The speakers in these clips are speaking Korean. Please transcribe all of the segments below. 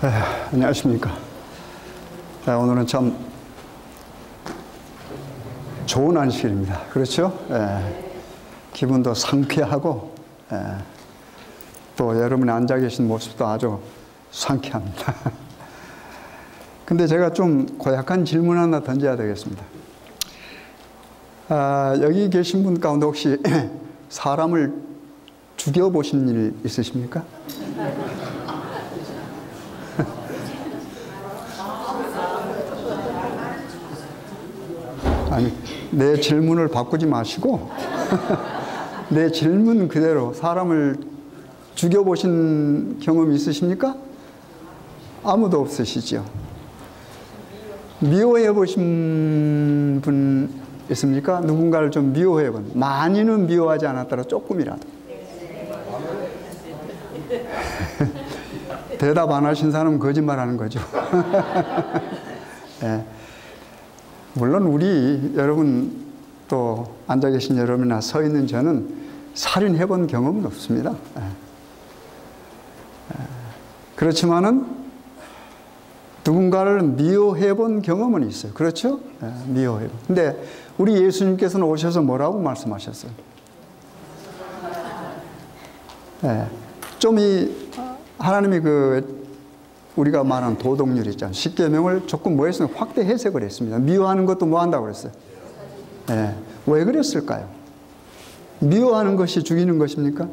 안녕하십니까. 오늘은 참 좋은 안식일입니다. 그렇죠? 기분도 상쾌하고 또 여러분이 앉아 계신 모습도 아주 상쾌합니다. 근데 제가 좀 고약한 질문 하나 던져야 되겠습니다. 여기 계신 분 가운데 혹시 사람을 죽여보신 일 있으십니까? 아니, 내 질문을 바꾸지 마시고 내 질문 그대로 사람을 죽여보신 경험 있으십니까? 아무도 없으시죠? 미워해 보신 분 있습니까? 누군가를 좀 미워해 본, 많이는 미워하지 않았더라도 조금이라도. 대답 안 하신 사람은 거짓말하는 거죠. 네. 물론 우리 여러분 또 앉아 계신 여러분이나 서 있는 저는 살인해 본 경험은 없습니다. 그렇지만은 누군가를 미워해 본 경험은 있어요. 그렇죠? 미워해 본. 근데 우리 예수님께서는 오셔서 뭐라고 말씀하셨어요? 좀 하나님이 우리가 말하는 도덕률 있잖아요. 십계명을 조금 뭐 했어요? 확대 해석을 했습니다. 미워하는 것도 뭐 한다고 그랬어요? 왜 그랬을까요? 미워하는 것이 죽이는 것입니까?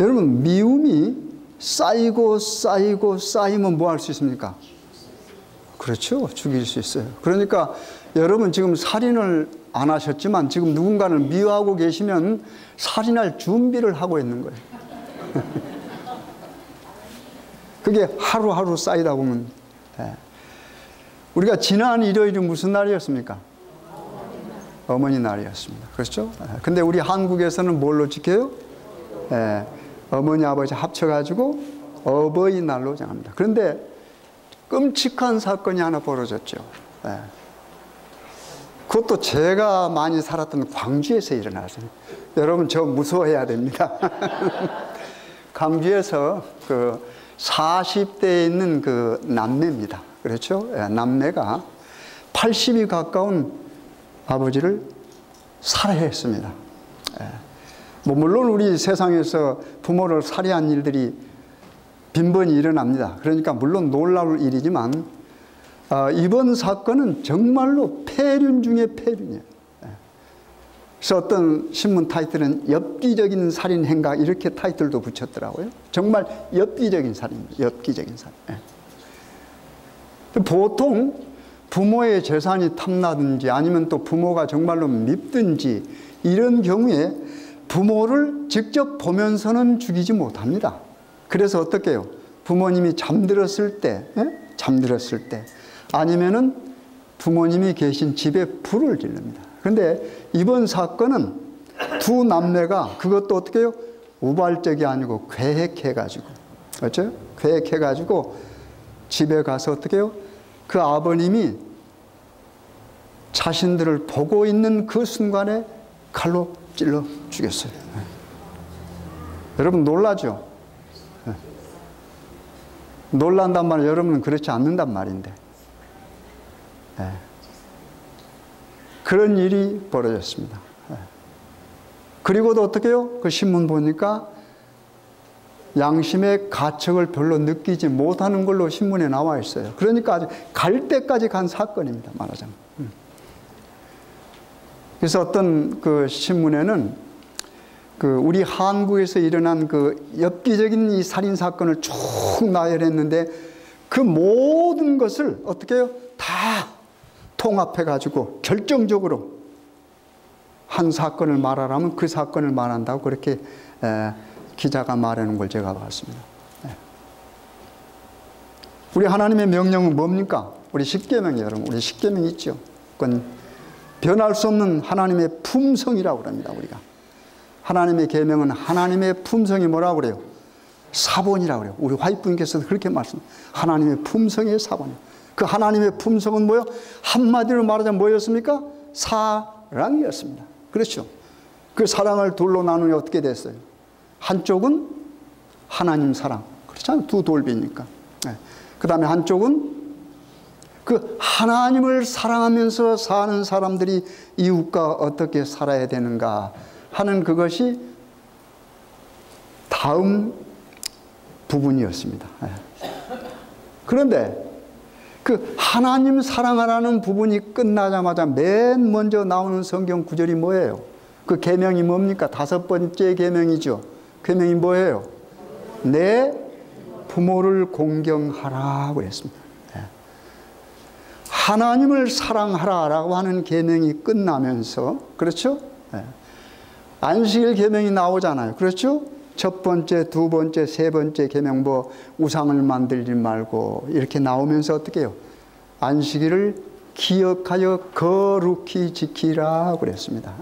여러분, 미움이 쌓이고 쌓이고 쌓이면 뭐 할 수 있습니까? 그렇죠. 죽일 수 있어요. 그러니까 여러분 지금 살인을 안 하셨지만 지금 누군가를 미워하고 계시면 살인할 준비를 하고 있는 거예요. 그게 하루하루 쌓이다 보면. 우리가 지난 일요일이 무슨 날이었습니까? 어머니 날이었습니다. 그렇죠? 근데 우리 한국에서는 뭘로 지켜요? 어머니 아버지 합쳐가지고 어버이날로 정합니다. 그런데 끔찍한 사건이 하나 벌어졌죠. 그것도 제가 많이 살았던 광주에서 일어났어요. 여러분 저 무서워해야 됩니다. 광주에서 40대에 있는 남매입니다. 그렇죠? 남매가 80이 가까운 아버지를 살해했습니다. 물론 우리 세상에서 부모를 살해한 일들이 빈번히 일어납니다. 그러니까 물론 놀라울 일이지만 이번 사건은 정말로 폐륜 중에 폐륜이에요. 그래서 어떤 신문 타이틀은 엽기적인 살인 행각 이렇게 타이틀도 붙였더라고요. 정말 엽기적인 살인입니다. 엽기적인 살인. 보통 부모의 재산이 탐나든지 아니면 또 부모가 정말로 밉든지 이런 경우에 부모를 직접 보면서는 죽이지 못합니다. 그래서 어떻게 해요? 부모님이 잠들었을 때 아니면은 부모님이 계신 집에 불을 지릅니다. 그런데 이번 사건은 두 남매가 그것도 어떻게 해요? 우발적이 아니고 계획해가지고, 그렇죠? 계획해가지고 집에 가서 어떻게 해요? 그 아버님이 자신들을 보고 있는 그 순간에 칼로 찔러 죽였어요. 여러분 놀라죠? 놀란단 말은 여러분은 그렇지 않는단 말인데. 그런 일이 벌어졌습니다. 그리고도 어떻게 해요? 그 신문 보니까 양심의 가책을 별로 느끼지 못하는 걸로 신문에 나와 있어요. 그러니까 아주 갈 때까지 간 사건입니다. 말하자면. 그래서 어떤 신문에는 우리 한국에서 일어난 엽기적인 이 살인 사건을 쭉 나열했는데 그 모든 것을 어떻게 해요? 다 통합해가지고 결정적으로 한 사건을 말하라면 그 사건을 말한다고 그렇게 기자가 말하는 걸 제가 봤습니다. 우리 하나님의 명령은 뭡니까? 우리 십계명이에요, 여러분. 우리 십계명 있죠. 그건 변할 수 없는 하나님의 품성이라고 합니다. 우리가 하나님의 계명은 하나님의 품성이 뭐라고 그래요? 사본이라고 그래요. 우리 화이트분께서도 그렇게 말씀해요. 하나님의 품성의 사본이에요. 그 하나님의 품성은 뭐요? 한마디로 말하자면 뭐였습니까? 사랑이었습니다. 그렇죠? 그 사랑을 둘로 나누니 어떻게 됐어요? 한쪽은 하나님 사랑, 그렇잖아요. 두 돌비니까. 그 다음에 한쪽은 그 하나님을 사랑하면서 사는 사람들이 이웃과 어떻게 살아야 되는가 하는 그것이 다음 부분이었습니다. 그런데 그 하나님 사랑하라는 부분이 끝나자마자 맨 먼저 나오는 성경 구절이 뭐예요? 그 계명이 뭡니까? 5번째 계명이죠. 계명이 뭐예요? 내 부모를 공경하라고 했습니다. 하나님을 사랑하라라고 하는 계명이 끝나면서, 그렇죠? 안식일 계명이 나오잖아요. 그렇죠? 첫 번째, 두 번째, 세 번째 계명, 뭐 우상을 만들지 말고 이렇게 나오면서 어떻게 해요? 안식일을 기억하여 거룩히 지키라 그랬습니다.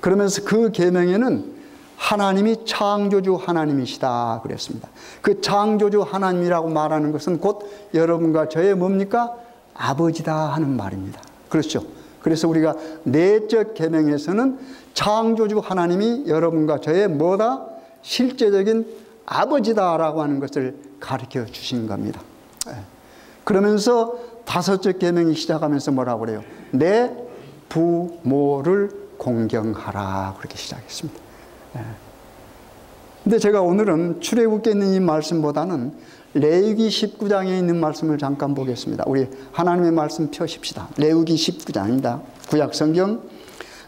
그러면서 그 계명에는 하나님이 창조주 하나님이시다 그랬습니다. 그 창조주 하나님이라고 말하는 것은 곧 여러분과 저의 뭡니까? 아버지다 하는 말입니다. 그렇죠? 그래서 우리가 내적 계명에서는 창조주 하나님이 여러분과 저의 뭐다? 실제적인 아버지다라고 하는 것을 가르쳐 주신 겁니다. 그러면서 5째 계명이 시작하면서 뭐라고 그래요? 내 부모를 공경하라 그렇게 시작했습니다. 근데 제가 오늘은 출애굽기에 있는 이 말씀보다는 레위기 19장에 있는 말씀을 잠깐 보겠습니다. 우리 하나님의 말씀 펴십시다. 레위기 19장입니다. 구약성경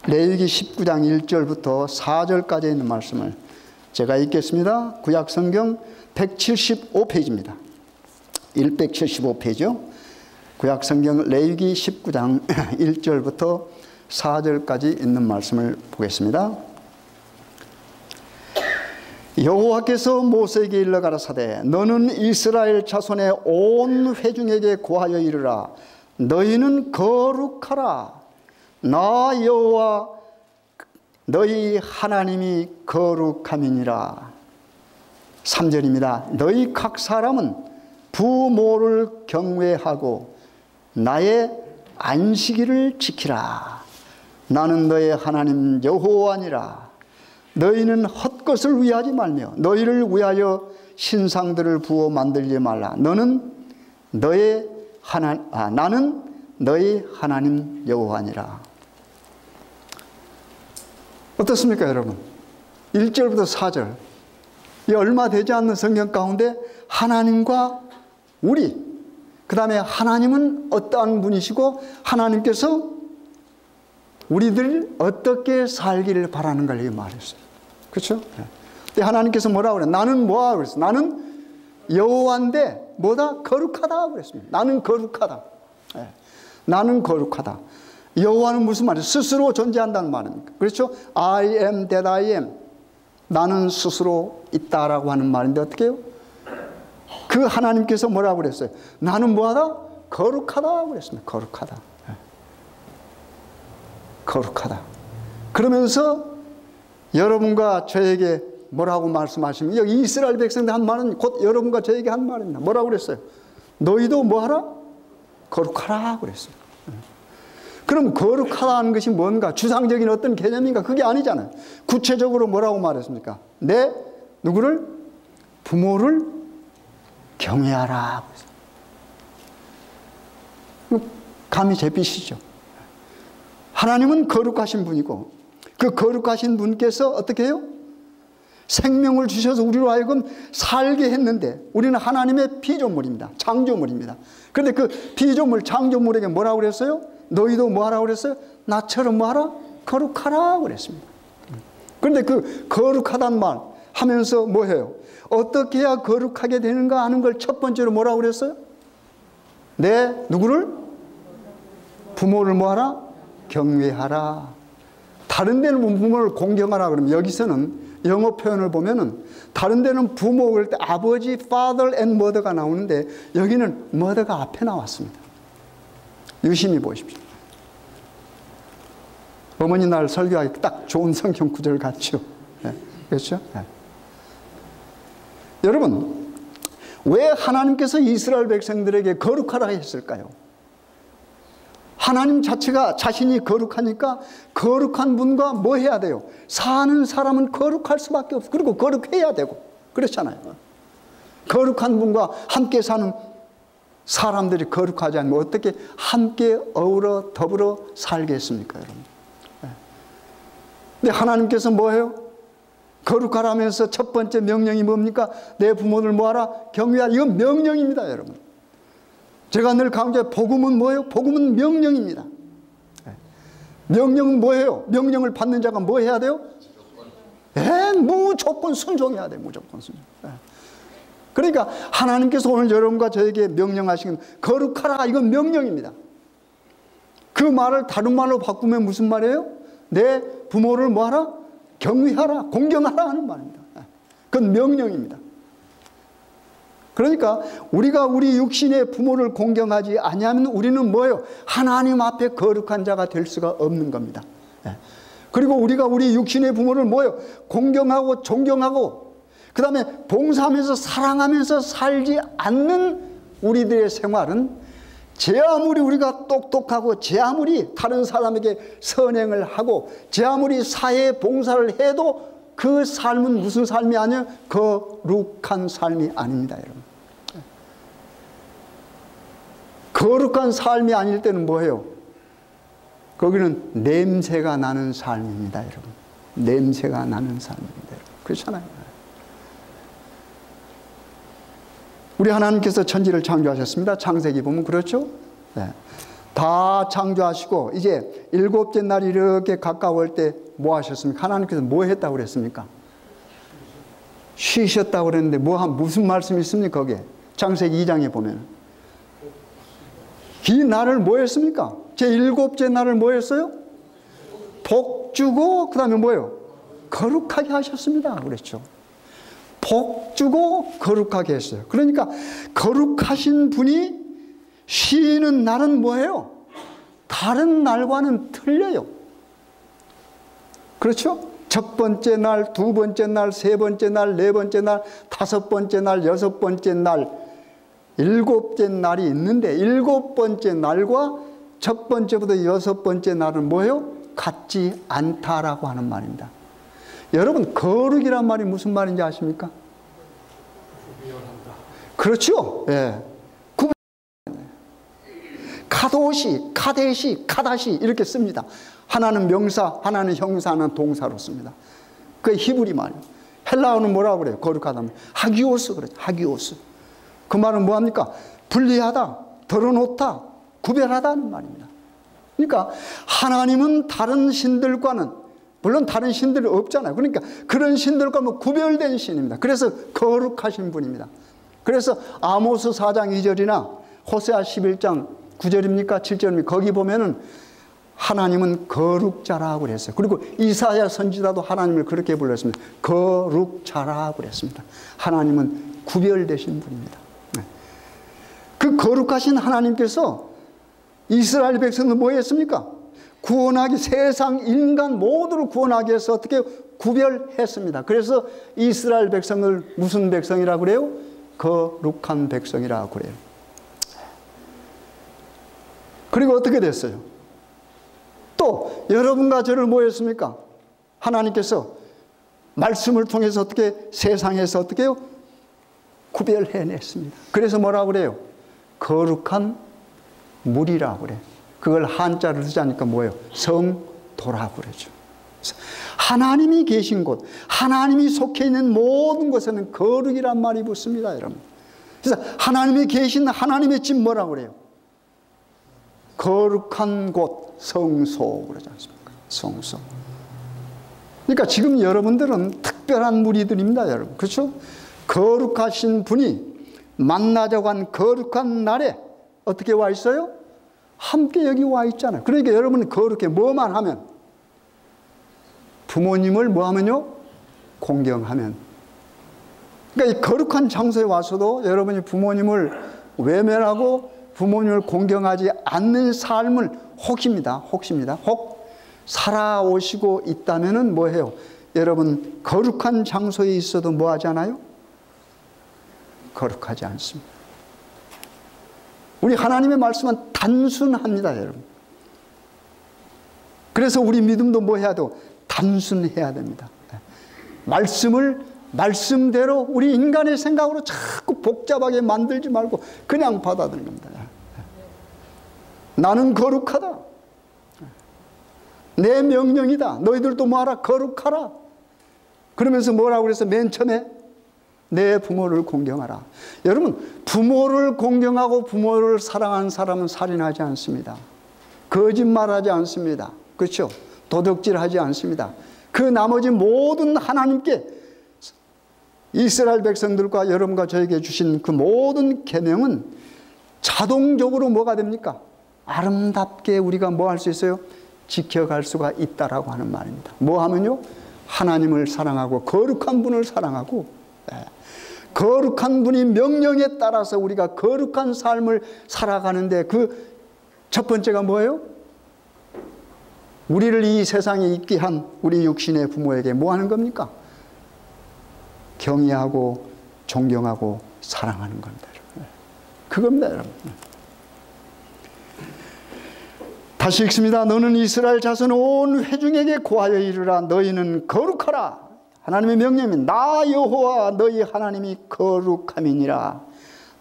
레위기 19장 1절부터 4절까지 있는 말씀을 제가 읽겠습니다. 구약성경 175페이지입니다. 175페이지요. 구약성경 레위기 19장 1절부터 4절까지 있는 말씀을 보겠습니다. 여호와께서 모세에게 일러 가라사대 너는 이스라엘 자손의 온 회중에게 고하여 이르라 너희는 거룩하라 나 여호와 너희 하나님이 거룩함이니라. 3절입니다. 너희 각 사람은 부모를 경외하고 나의 안식일을 지키라. 나는 너의 하나님 여호와니라. 너희는 헛것을 위하지 말며 너희를 위하여 신상들을 부어 만들지 말라. 나는 너희 하나님 여호와니라. 어떻습니까 여러분? 1절부터 4절 이 얼마 되지 않는 성경 가운데 하나님과 우리, 그 다음에 하나님은 어떠한 분이시고 하나님께서 우리들 어떻게 살기를 바라는 걸 말했어요. 그렇죠? 근데 하나님께서 뭐라고 그래요? 나는 뭐하고 그랬어요? 나는 여호와인데 뭐다? 거룩하다 그랬습니다. 나는 거룩하다. 나는 거룩하다. 여호와는 무슨 말이에요? 스스로 존재한다는 말입니까? 그렇죠? I am that I am. 나는 스스로 있다라고 하는 말인데 어떻게 해요? 그 하나님께서 뭐라고 그랬어요? 나는 뭐하다? 거룩하다 그랬습니다. 거룩하다. 거룩하다. 그러면서 여러분과 저에게 뭐라고 말씀하시면 여기 이스라엘 백성들 한 말은 곧 여러분과 저에게 한 말입니다. 뭐라고 그랬어요? 너희도 뭐하라? 거룩하라 그랬어요. 그럼 거룩하다는 것이 뭔가? 주상적인 어떤 개념인가? 그게 아니잖아요. 구체적으로 뭐라고 말했습니까? 내 누구를? 부모를 경외하라. 감이 잡히시죠? 하나님은 거룩하신 분이고 그 거룩하신 분께서 어떻게 해요? 생명을 주셔서 우리로 하여금 살게 했는데 우리는 하나님의 피조물입니다. 창조물입니다. 그런데 그 피조물, 창조물에게 뭐라고 그랬어요? 너희도 뭐하라고 그랬어요? 나처럼 뭐하라? 거룩하라 그랬습니다. 그런데 그 거룩하단 말 하면서 뭐해요? 어떻게 해야 거룩하게 되는가 하는 걸 첫 번째로 뭐라고 그랬어요? 내 누구를? 부모를 뭐하라? 경외하라. 다른 데는 부모를 공경하라 그러면 여기서는 영어 표현을 보면은 다른 데는 부모 그럴 때 아버지, father and mother가 나오는데 여기는 mother가 앞에 나왔습니다. 유심히 보십시오. 어머니 날 설교하기 딱 좋은 성경 구절 같죠? 네. 그렇죠? 네. 여러분, 왜 하나님께서 이스라엘 백성들에게 거룩하라 했을까요? 하나님 자체가 자신이 거룩하니까 거룩한 분과 뭐 해야 돼요? 사는 사람은 거룩할 수밖에 없어요. 그리고 거룩해야 되고 그렇잖아요. 거룩한 분과 함께 사는 사람들이 거룩하지 않으면 어떻게 함께 어우러 더불어 살겠습니까, 여러분? 근데 하나님께서 뭐예요? 거룩하라면서 첫 번째 명령이 뭡니까? 내 부모를 뭐하라? 경외하라. 이건 명령입니다, 여러분. 제가 늘 강조해, 복음은 뭐예요? 복음은 명령입니다. 명령은 뭐예요? 명령을 받는 자가 뭐 해야 돼요? 무조건 순종해야 돼요. 무조건 순종. 그러니까 하나님께서 오늘 여러분과 저에게 명령하시는 거룩하라, 이건 명령입니다. 그 말을 다른 말로 바꾸면 무슨 말이에요? 내 부모를 뭐하라? 경외하라, 공경하라 하는 말입니다. 그건 명령입니다. 그러니까 우리가 우리 육신의 부모를 공경하지 아니하면 우리는 뭐예요? 하나님 앞에 거룩한 자가 될 수가 없는 겁니다. 그리고 우리가 우리 육신의 부모를 뭐예요? 공경하고 존경하고 그 다음에 봉사하면서 사랑하면서 살지 않는 우리들의 생활은 제 아무리 우리가 똑똑하고 제 아무리 다른 사람에게 선행을 하고 제 아무리 사회에 봉사를 해도 그 삶은 무슨 삶이 아니에요? 거룩한 삶이 아닙니다, 여러분. 거룩한 삶이 아닐 때는 뭐예요? 거기는 냄새가 나는 삶입니다, 여러분. 냄새가 나는 삶입니다, 여러분. 그렇잖아요. 우리 하나님께서 천지를 창조하셨습니다. 창세기 보면 그렇죠? 네. 다 창조하시고 이제 일곱째 날이 이렇게 가까울 때 뭐 하셨습니까? 하나님께서 뭐 했다고 그랬습니까? 쉬셨다고 그랬는데 무슨 말씀이 있습니까? 거기에 창세기 2장에 보면 이 날을 뭐 했습니까? 제 일곱째 날을 뭐 했어요? 복 주고 그 다음에 뭐예요? 거룩하게 하셨습니다. 그랬죠. 복 주고 거룩하게 했어요. 그러니까 거룩하신 분이 쉬는 날은 뭐예요? 다른 날과는 틀려요. 그렇죠? 첫 번째 날, 두 번째 날, 세 번째 날, 네 번째 날, 다섯 번째 날, 여섯 번째 날, 일곱째 날이 있는데 일곱 번째 날과 첫 번째부터 여섯 번째 날은 뭐예요? 같지 않다라고 하는 말입니다. 여러분, 거룩이란 말이 무슨 말인지 아십니까? 그렇죠? 예. 카도시, 카데시, 카다시 이렇게 씁니다. 하나는 명사, 하나는 형사, 하나는 동사로 씁니다. 그게 히브리 말이에요. 헬라어는 뭐라고 그래요? 거룩하다면 하기오스 그래요. 하기오스. 그 말은 뭐합니까? 분리하다, 덜어놓다, 구별하다는 말입니다. 그러니까 하나님은 다른 신들과는, 물론 다른 신들이 없잖아요. 그러니까 그런 신들과 뭐 구별된 신입니다. 그래서 거룩하신 분입니다. 그래서 아모스 4장 2절이나 호세아 11장 9절입니까? 7절입니까? 거기 보면은 하나님은 거룩자라고 그랬어요. 그리고 이사야 선지자도 하나님을 그렇게 불렀습니다. 거룩자라고 그랬습니다. 하나님은 구별되신 분입니다. 그 거룩하신 하나님께서 이스라엘 백성을 뭐 했습니까? 구원하기, 세상 인간 모두를 구원하기 위해서 어떻게 구별했습니다. 그래서 이스라엘 백성을 무슨 백성이라고 그래요? 거룩한 백성이라고 그래요. 그리고 어떻게 됐어요? 또 여러분과 저를 뭐 했습니까? 하나님께서 말씀을 통해서 어떻게 세상에서 어떻게 해요? 구별해냈습니다. 그래서 뭐라고 그래요? 거룩한 물이라고 그래요. 그걸 한자를 쓰자니까 뭐예요? 성도라고 그러죠. 하나님이 계신 곳, 하나님이 속해 있는 모든 곳에는 거룩이란 말이 붙습니다, 여러분. 그래서 하나님이 계신 하나님의 집 뭐라고 그래요? 거룩한 곳, 성소 그러지 않습니까? 성소. 그러니까 지금 여러분들은 특별한 무리들입니다, 여러분. 그렇죠? 거룩하신 분이 만나자고 한 거룩한 날에 어떻게 와 있어요? 함께 여기 와 있잖아요. 그러니까 여러분은 거룩해. 뭐만 하면? 부모님을 뭐 하면요? 공경하면. 그러니까 이 거룩한 장소에 와서도 여러분이 부모님을 외면하고 부모님을 공경하지 않는 삶을 혹입니다. 혹 살아오시고 있다면은 뭐해요? 여러분 거룩한 장소에 있어도 뭐 하지 않아요? 거룩하지 않습니다. 우리 하나님의 말씀은 단순합니다, 여러분. 그래서 우리 믿음도 뭐 해야 돼요? 단순해야 됩니다. 말씀을 말씀대로 우리 인간의 생각으로 자꾸 복잡하게 만들지 말고 그냥 받아들인 겁니다. 나는 거룩하다. 내 명령이다. 너희들도 뭐하라? 거룩하라. 그러면서 뭐라고 그랬어? 맨 처음에 내 부모를 공경하라. 여러분, 부모를 공경하고 부모를 사랑하는 사람은 살인하지 않습니다. 거짓말하지 않습니다. 그렇죠? 도둑질하지 않습니다. 그 나머지 모든 하나님께 이스라엘 백성들과 여러분과 저에게 주신 그 모든 계명은 자동적으로 뭐가 됩니까? 아름답게 우리가 뭐 할 수 있어요? 지켜갈 수가 있다라고 하는 말입니다. 뭐 하면요? 하나님을 사랑하고 거룩한 분을 사랑하고 거룩한 분이 명령에 따라서 우리가 거룩한 삶을 살아가는데 그 첫 번째가 뭐예요? 우리를 이 세상에 있게 한 우리 육신의 부모에게 뭐 하는 겁니까? 경외하고 존경하고 사랑하는 겁니다. 그겁니다, 여러분. 다시 읽습니다. 너는 이스라엘 자손 온 회중에게 고하여 이르라. 너희는 거룩하라. 하나님의 명령입니다. 나 여호와 너희 하나님이 거룩함이니라.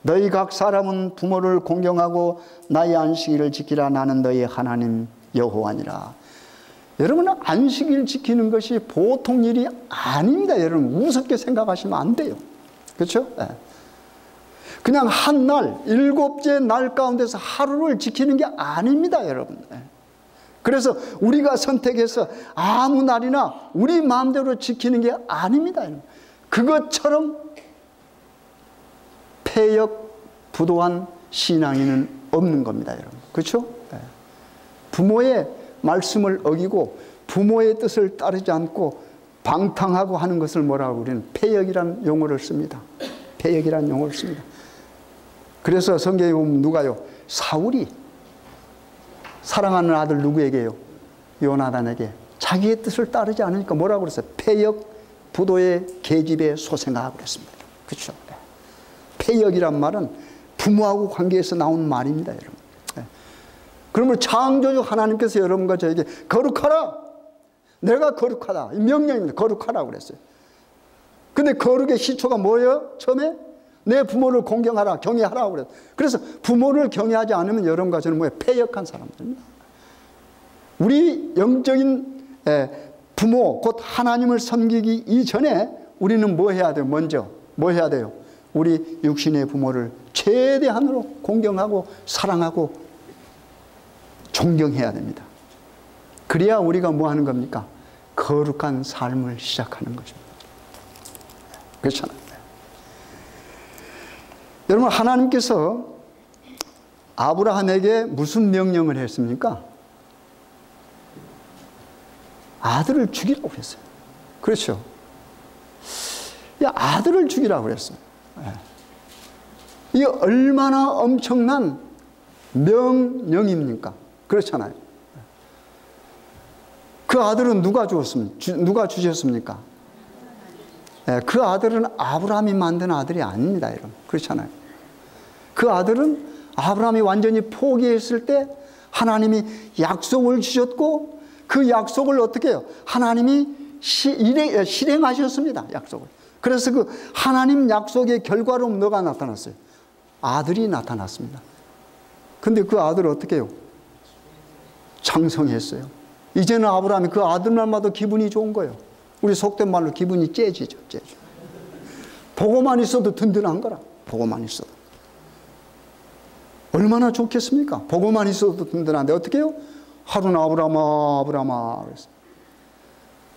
너희 각 사람은 부모를 공경하고 나의 안식일을 지키라. 나는 너희 하나님 여호와니라. 여러분은 안식일 지키는 것이 보통 일이 아닙니다. 여러분 우습게 생각하시면 안 돼요. 그렇죠? 그냥 한 날, 일곱째 날 가운데서 하루를 지키는 게 아닙니다, 여러분. 그래서 우리가 선택해서 아무 날이나 우리 마음대로 지키는 게 아닙니다. 그것처럼 폐역부도한 신앙에는 없는 겁니다, 여러분. 그렇죠? 부모의 말씀을 어기고 부모의 뜻을 따르지 않고 방탕하고 하는 것을 뭐라고 우리는 폐역이라는 용어를 씁니다. 폐역이라는 용어를 씁니다. 그래서 성경에 보면 누가요? 사울이 사랑하는 아들 누구에게요? 요나단에게 자기의 뜻을 따르지 않으니까 뭐라고 그랬어요? 폐역 부도의 계집에 소생하라고 그랬습니다. 그렇죠? 폐역이란 말은 부모하고 관계에서 나온 말입니다, 여러분. 그러면 창조주 하나님께서 여러분과 저에게 거룩하라. 내가 거룩하다. 이 명령입니다. 거룩하라고 그랬어요. 근데 거룩의 시초가 뭐예요? 처음에 내 부모를 공경하라, 경외하라고 그랬어요. 그래서 부모를 경외하지 않으면 여러분과 저는 뭐예요? 폐역한 사람들입니다. 우리 영적인 부모, 곧 하나님을 섬기기 이전에 우리는 뭐 해야 돼요? 먼저 뭐 해야 돼요? 우리 육신의 부모를 최대한으로 공경하고 사랑하고 존경해야 됩니다. 그래야 우리가 뭐 하는 겁니까? 거룩한 삶을 시작하는 것입니다. 그렇잖아요. 여러분, 하나님께서 아브라함에게 무슨 명령을 했습니까? 아들을 죽이라고 그랬어요. 그렇죠? 아들을 죽이라고 그랬어요. 이게 얼마나 엄청난 명령입니까? 그렇잖아요. 그 아들은 누가 주셨습니까? 그 아들은 아브라함이 만든 아들이 아닙니다, 여러분. 그렇잖아요. 그 아들은 아브라함이 완전히 포기했을 때 하나님이 약속을 주셨고 그 약속을 어떻게 해요? 하나님이 실행하셨습니다, 약속을. 그래서 그 하나님 약속의 결과로 뭐가 나타났어요? 아들이 나타났습니다. 근데 그 아들을 어떻게 해요? 장성했어요. 이제는 아브라함이 그 아들만 봐도 기분이 좋은 거예요. 우리 속된 말로 기분이 째지죠. 보고만 있어도 든든한 거라. 보고만 있어도. 얼마나 좋겠습니까? 보고만 있어도 든든한데 어떻게 해요? 하루는 아브라함아 그랬어요.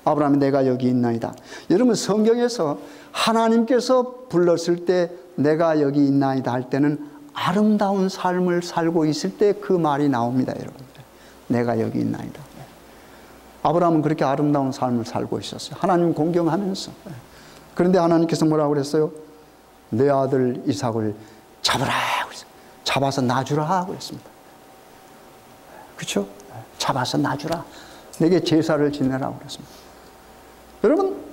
아브라함이 내가 여기 있나이다. 여러분, 성경에서 하나님께서 불렀을 때 내가 여기 있나이다 할 때는 아름다운 삶을 살고 있을 때 그 말이 나옵니다, 여러분. 내가 여기 있나이다. 아브라함은 그렇게 아름다운 삶을 살고 있었어요. 하나님 공경하면서. 그런데 하나님께서 뭐라고 그랬어요? 내 아들 이삭을 잡으라 그랬어요. 잡아서 놔주라 그랬습니다. 그렇죠? 잡아서 놔주라. 내게 제사를 지내라고 그랬습니다. 여러분,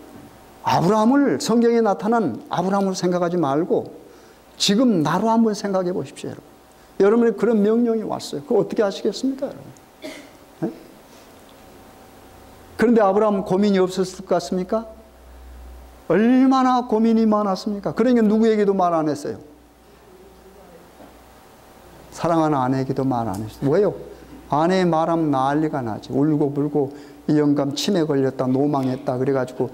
아브라함을, 성경에 나타난 아브라함을 생각하지 말고 지금 나로 한번 생각해 보십시오, 여러분. 여러분의 그런 명령이 왔어요. 그거 어떻게 하시겠습니까, 여러분? 그런데 아브라함은 고민이 없었을 것 같습니까? 얼마나 고민이 많았습니까? 그러니까 누구에게도 말 안 했어요. 사랑하는 아내에게도 말 안 했어요. 왜요? 아내 말하면 난리가 나지. 울고 불고 이 영감 치매 걸렸다, 노망했다 그래가지고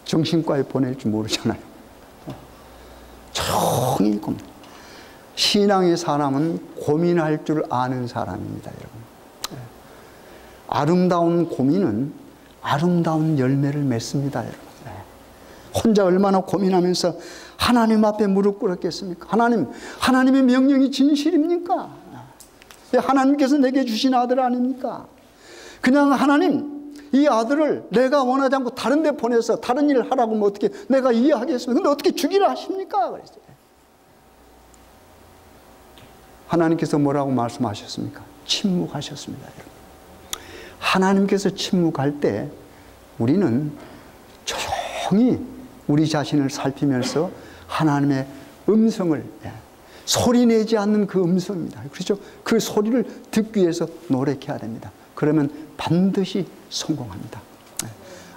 정신과에 보낼 줄 모르잖아요. 조용히 고민. 신앙의 사람은 고민할 줄 아는 사람입니다, 여러분. 아름다운 고민은 아름다운 열매를 맺습니다, 여러분. 혼자 얼마나 고민하면서 하나님 앞에 무릎 꿇었겠습니까? 하나님의 명령이 진실입니까? 하나님께서 내게 주신 아들 아닙니까? 그냥 하나님, 이 아들을 내가 원하지 않고 다른 데 보내서 다른 일을 하라고 하면 어떻게 내가 이해하겠습니까? 근데 어떻게 주기를 하십니까? 그랬어요. 하나님께서 뭐라고 말씀하셨습니까? 침묵하셨습니다, 여러분. 하나님께서 침묵할 때 우리는 조용히 우리 자신을 살피면서 하나님의 음성을, 소리내지 않는 그 음성입니다. 그렇죠? 그 소리를 듣기 위해서 노력해야 됩니다. 그러면 반드시 성공합니다.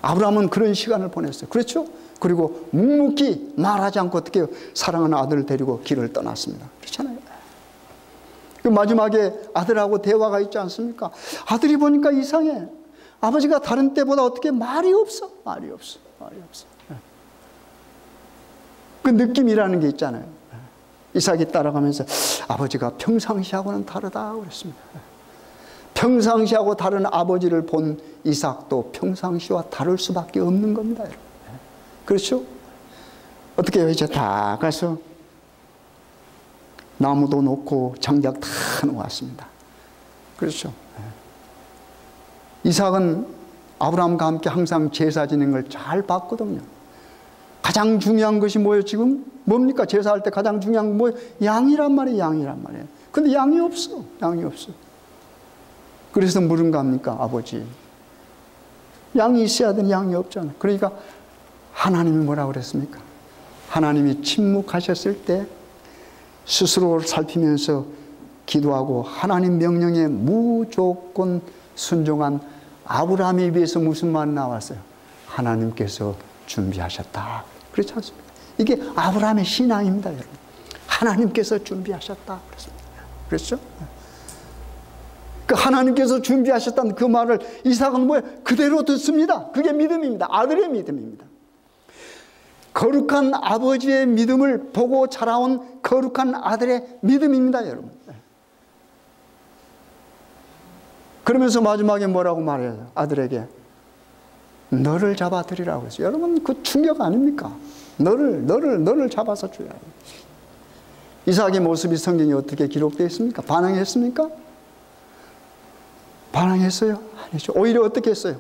아브라함은 그런 시간을 보냈어요. 그렇죠? 그리고 묵묵히 말하지 않고 어떻게 해요? 사랑하는 아들을 데리고 길을 떠났습니다. 그렇잖아요. 그 마지막에 아들하고 대화가 있지 않습니까? 아들이 보니까 이상해. 아버지가 다른 때보다 어떻게 말이 없어. 그 느낌이라는 게 있잖아요. 이삭이 따라가면서 아버지가 평상시하고는 다르다 그랬습니다. 평상시하고 다른 아버지를 본 이삭도 평상시와 다를 수밖에 없는 겁니다. 그렇죠? 어떻게 해요? 이제 다 가서 나무도 놓고 장작 다 놓았습니다. 그렇죠? 이삭은 아브라함과 함께 항상 제사 지내는 걸 잘 봤거든요. 가장 중요한 것이 뭐예요? 지금 뭡니까? 제사할 때 가장 중요한 건 뭐예요? 양이란 말이에요. 근데 양이 없어. 그래서 물은 거 합니까? 아버지, 양이 있어야 되는 양이 없잖아요. 그러니까 하나님이 뭐라고 그랬습니까? 하나님이 침묵하셨을 때 스스로를 살피면서 기도하고 하나님 명령에 무조건 순종한 아브라함에 비해서 무슨 말이 나왔어요? 하나님께서 준비하셨다. 그렇지 않습니까? 이게 아브라함의 신앙입니다, 여러분. 하나님께서 준비하셨다. 그렇죠? 그 하나님께서 준비하셨다는 그 말을 이삭은 뭐예요? 그대로 듣습니다. 그게 믿음입니다. 아들의 믿음입니다. 거룩한 아버지의 믿음을 보고 자라온 거룩한 아들의 믿음입니다, 여러분. 그러면서 마지막에 뭐라고 말해요? 아들에게 너를 잡아드리라고 했어요. 여러분, 그 충격 아닙니까? 너를 잡아서 줘야 해요. 이삭의 모습이 성경에 어떻게 기록되어 있습니까? 반항했습니까? 반항했어요? 아니죠. 오히려 어떻게 했어요?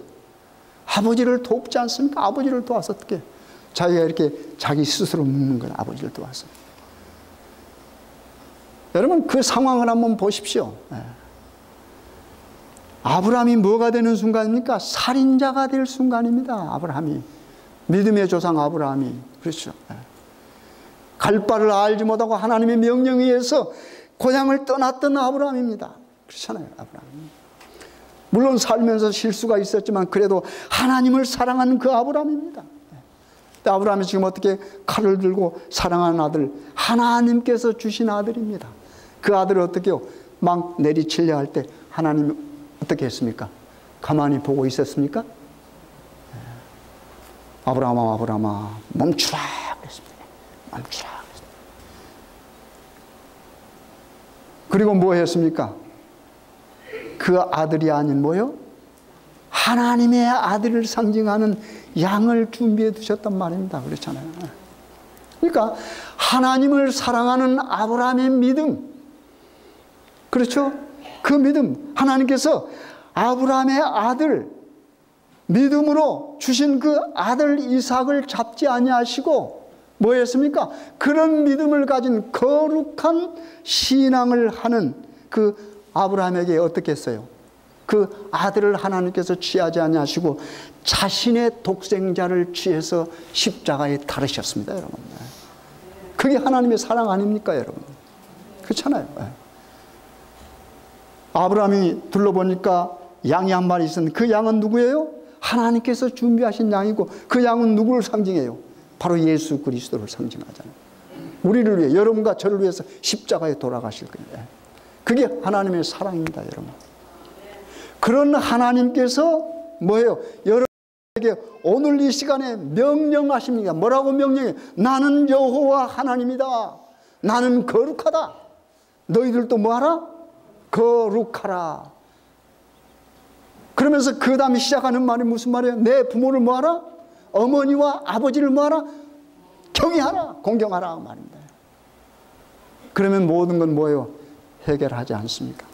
아버지를 돕지 않습니까? 아버지를 도와서 어떻게? 자기가 이렇게 자기 스스로 묻는 건 아버지를 도와서. 여러분, 그 상황을 한번 보십시오. 아브라함이 뭐가 되는 순간입니까? 살인자가 될 순간입니다. 아브라함이. 믿음의 조상 아브라함이. 그렇죠. 갈 바를 알지 못하고 하나님의 명령에 의해서 고향을 떠났던 아브라함입니다. 그렇잖아요, 아브라함. 물론 살면서 실수가 있었지만 그래도 하나님을 사랑하는 그 아브라함입니다. 아브라함이 지금 어떻게 칼을 들고 사랑하는 아들, 하나님께서 주신 아들입니다. 그 아들을 어떻게 해요? 막 내리치려 할 때 하나님이 어떻게 했습니까? 가만히 보고 있었습니까? 아브라함아 멈추라 그랬습니다. 멈추라 그랬습니다. 그리고 뭐 했습니까? 그 아들이 아닌 뭐요? 하나님의 아들을 상징하는 양을 준비해 두셨단 말입니다. 그렇잖아요. 그러니까 하나님을 사랑하는 아브라함의 믿음, 그렇죠? 그 믿음, 하나님께서 아브라함의 아들 믿음으로 주신 그 아들 이삭을 잡지 아니하시고 뭐 했습니까? 그런 믿음을 가진 거룩한 신앙을 하는 그 아브라함에게 어떻게 했어요? 그 아들을 하나님께서 취하지 아니하시고 자신의 독생자를 취해서 십자가에 달으셨습니다, 여러분. 그게 하나님의 사랑 아닙니까, 여러분? 그렇잖아요. 아브라함이 둘러보니까 양이 한 마리 있었는데 그 양은 누구예요? 하나님께서 준비하신 양이고 그 양은 누구를 상징해요? 바로 예수 그리스도를 상징하잖아요. 우리를 위해, 여러분과 저를 위해서 십자가에 돌아가실 거예요. 그게 하나님의 사랑입니다, 여러분. 그런 하나님께서 뭐예요? 여러분에게 오늘 이 시간에 명령하십니다. 뭐라고 명령해요? 나는 여호와 하나님이다. 나는 거룩하다. 너희들도 뭐하라? 거룩하라. 그러면서 그 다음에 시작하는 말이 무슨 말이에요? 내 부모를 뭐하라? 어머니와 아버지를 뭐하라? 경외하라, 공경하라 말입니다. 그러면 모든 건 뭐예요? 해결하지 않습니까?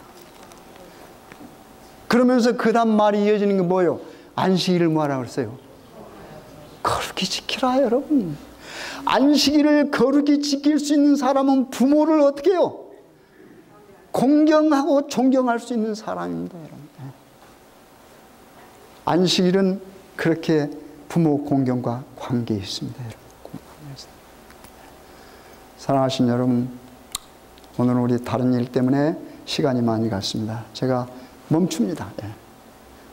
그러면서 그 다음 말이 이어지는 게 뭐예요? 안식일을 뭐하라 그랬어요? 거룩히 지키라, 여러분. 안식일을 거룩히 지킬 수 있는 사람은 부모를 어떻게 해요? 공경하고 존경할 수 있는 사람입니다, 여러분. 안식일은 그렇게 부모 공경과 관계에 있습니다, 여러분. 사랑하신 여러분, 오늘 우리 다른 일 때문에 시간이 많이 갔습니다. 제가 멈춥니다.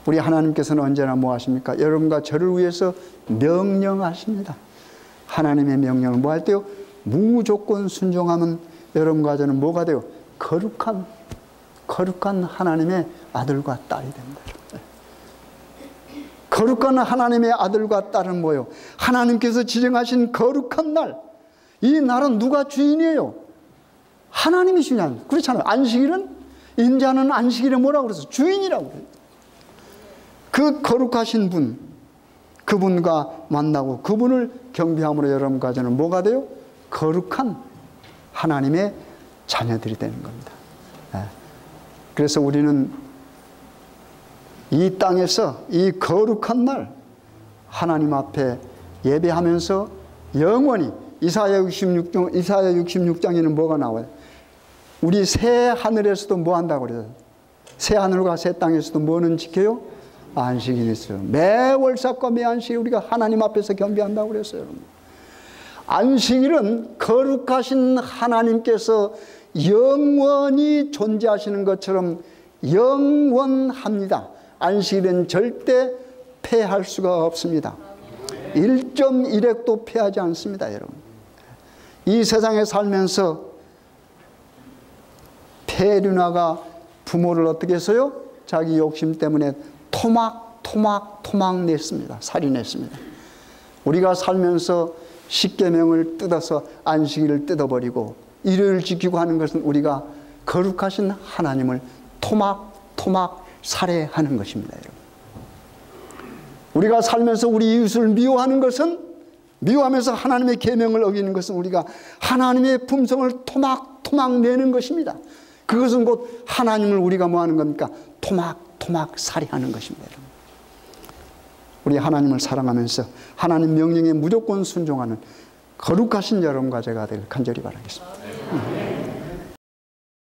우리 하나님께서는 언제나 뭐 하십니까? 여러분과 저를 위해서 명령하십니다. 하나님의 명령을 뭐 할 때요? 무조건 순종하면 여러분과 저는 뭐가 돼요? 거룩한 하나님의 아들과 딸이 됩니다. 거룩한 하나님의 아들과 딸은 뭐예요? 하나님께서 지정하신 거룩한 날. 이 날은 누가 주인이에요? 하나님이 주인. 그렇잖아요. 안식일은 인자는 안식일에 뭐라고 그랬어요? 주인이라고 그래요. 그 거룩하신 분, 그분과 만나고 그분을 경배함으로 여러분과 저는 뭐가 돼요? 거룩한 하나님의 자녀들이 되는 겁니다. 그래서 우리는 이 땅에서 이 거룩한 날 하나님 앞에 예배하면서 영원히 이사야 66장에는 뭐가 나와요? 우리 새 하늘에서도 뭐 한다고 그래요? 새 하늘과 새 땅에서도 뭐는 지켜요? 안식일이 있어요. 매 월삭과 매 안식일 우리가 하나님 앞에서 경배한다고 그랬어요. 여러분. 안식일은 거룩하신 하나님께서 영원히 존재하시는 것처럼 영원합니다. 안식일은 절대 폐할 수가 없습니다. 1.1핵도 폐하지 않습니다, 여러분. 이 세상에 살면서 페류나가 부모를 어떻게 했어요? 자기 욕심 때문에 토막 냈습니다. 살인했습니다. 우리가 살면서 십계명을 뜯어서 안식일을 뜯어버리고 일요일 지키고 하는 것은 우리가 거룩하신 하나님을 토막 살해하는 것입니다, 여러분. 우리가 살면서 우리 이웃을 미워하는 것은, 미워하면서 하나님의 계명을 어기는 것은 우리가 하나님의 품성을 토막 내는 것입니다. 그것은 곧 하나님을 우리가 뭐 하는 겁니까? 토막 살해하는 것입니다, 여러분. 우리 하나님을 사랑하면서 하나님 명령에 무조건 순종하는 거룩하신 여러분과 제가 되길 간절히 바라겠습니다.